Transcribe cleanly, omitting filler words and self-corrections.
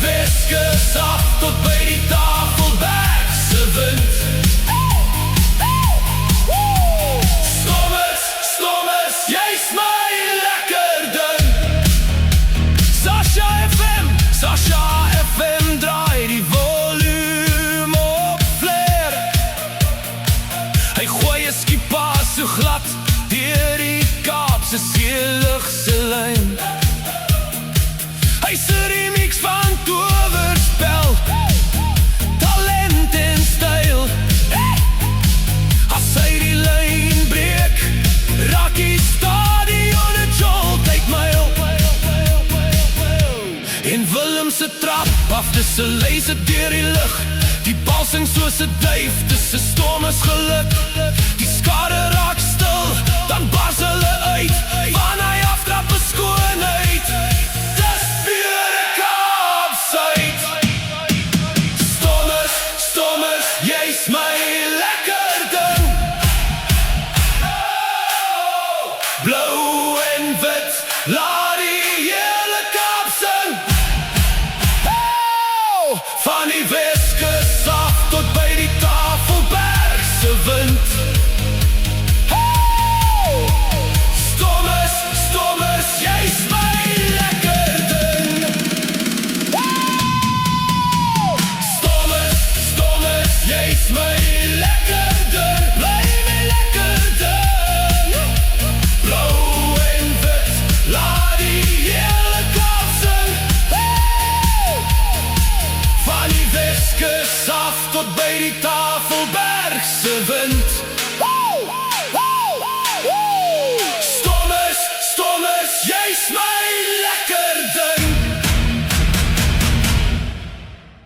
Weskus af tot by die Tafelbergse wind. Stommes, jy's my lekker ding. Sasha FM draai die volume op flair. Hy gooi 'n skipa so glad deur die Kaapse seeligse lyn. Hy sit die mix van towerspel, talent en styl. As hy die lyn breek, raak die stadion 'n jolt uit my op. En Willem se trap af, dis 'n laser deur die lug. Die bal sing soos 'n duif, dis 'n Stommes geluk. Die skare raak stil, dan bars hulle uit. Van hy aftrap 'n skoonheid. Dis weer 'n Kaapsuid. Stommes, jy's my lekker ding. Blou en wit, laat die hele Kaap sing. Van die Weskus af tot by die Tafelbergse wind. Stommes, jy's my lekker ding. Stommes, jy's my lekker ding. Bly my lekker ding. Blou en wit, laat die hele Kaap sing. Van die Weskus af tot by die